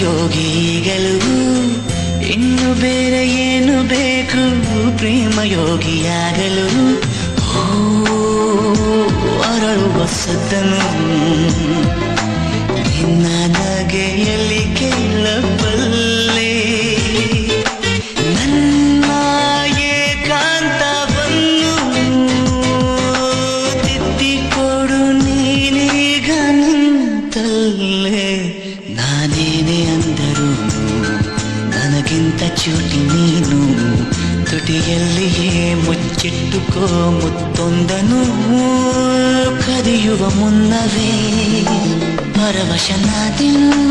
ಯೋಗಿಗಳು ಇನ್ನು ಬೇರೆ ಏನು ಬೇಕು ಪ್ರೇಮ ಯೋಗಿಯಾಗಲು ಅರಳುವ ಸದ್ದನು ನಿನ್ನ ನಗೆಯಲ್ಲಿ ಕೇಳಬಲ್ಲೆ ನನ್ನ ಏಕಾಂತವನ್ನು ತಿದ್ದಿಕೊಡು ನೀನೀಗ ನಿಂತಲ್ಲೇ ನಾನೇನೇ ಅಂದರು ನನಗಿಂತ ಚೂಟಿ ನೀನು ತುಟಿಯಲ್ಲಿಯೇ ಮುಚ್ಚಿಟ್ಟುಕೋ ಮುತ್ತೊಂದನು ಕದಿಯುವ ಮುನ್ನವೇ ಪರವಶನಾದೆನು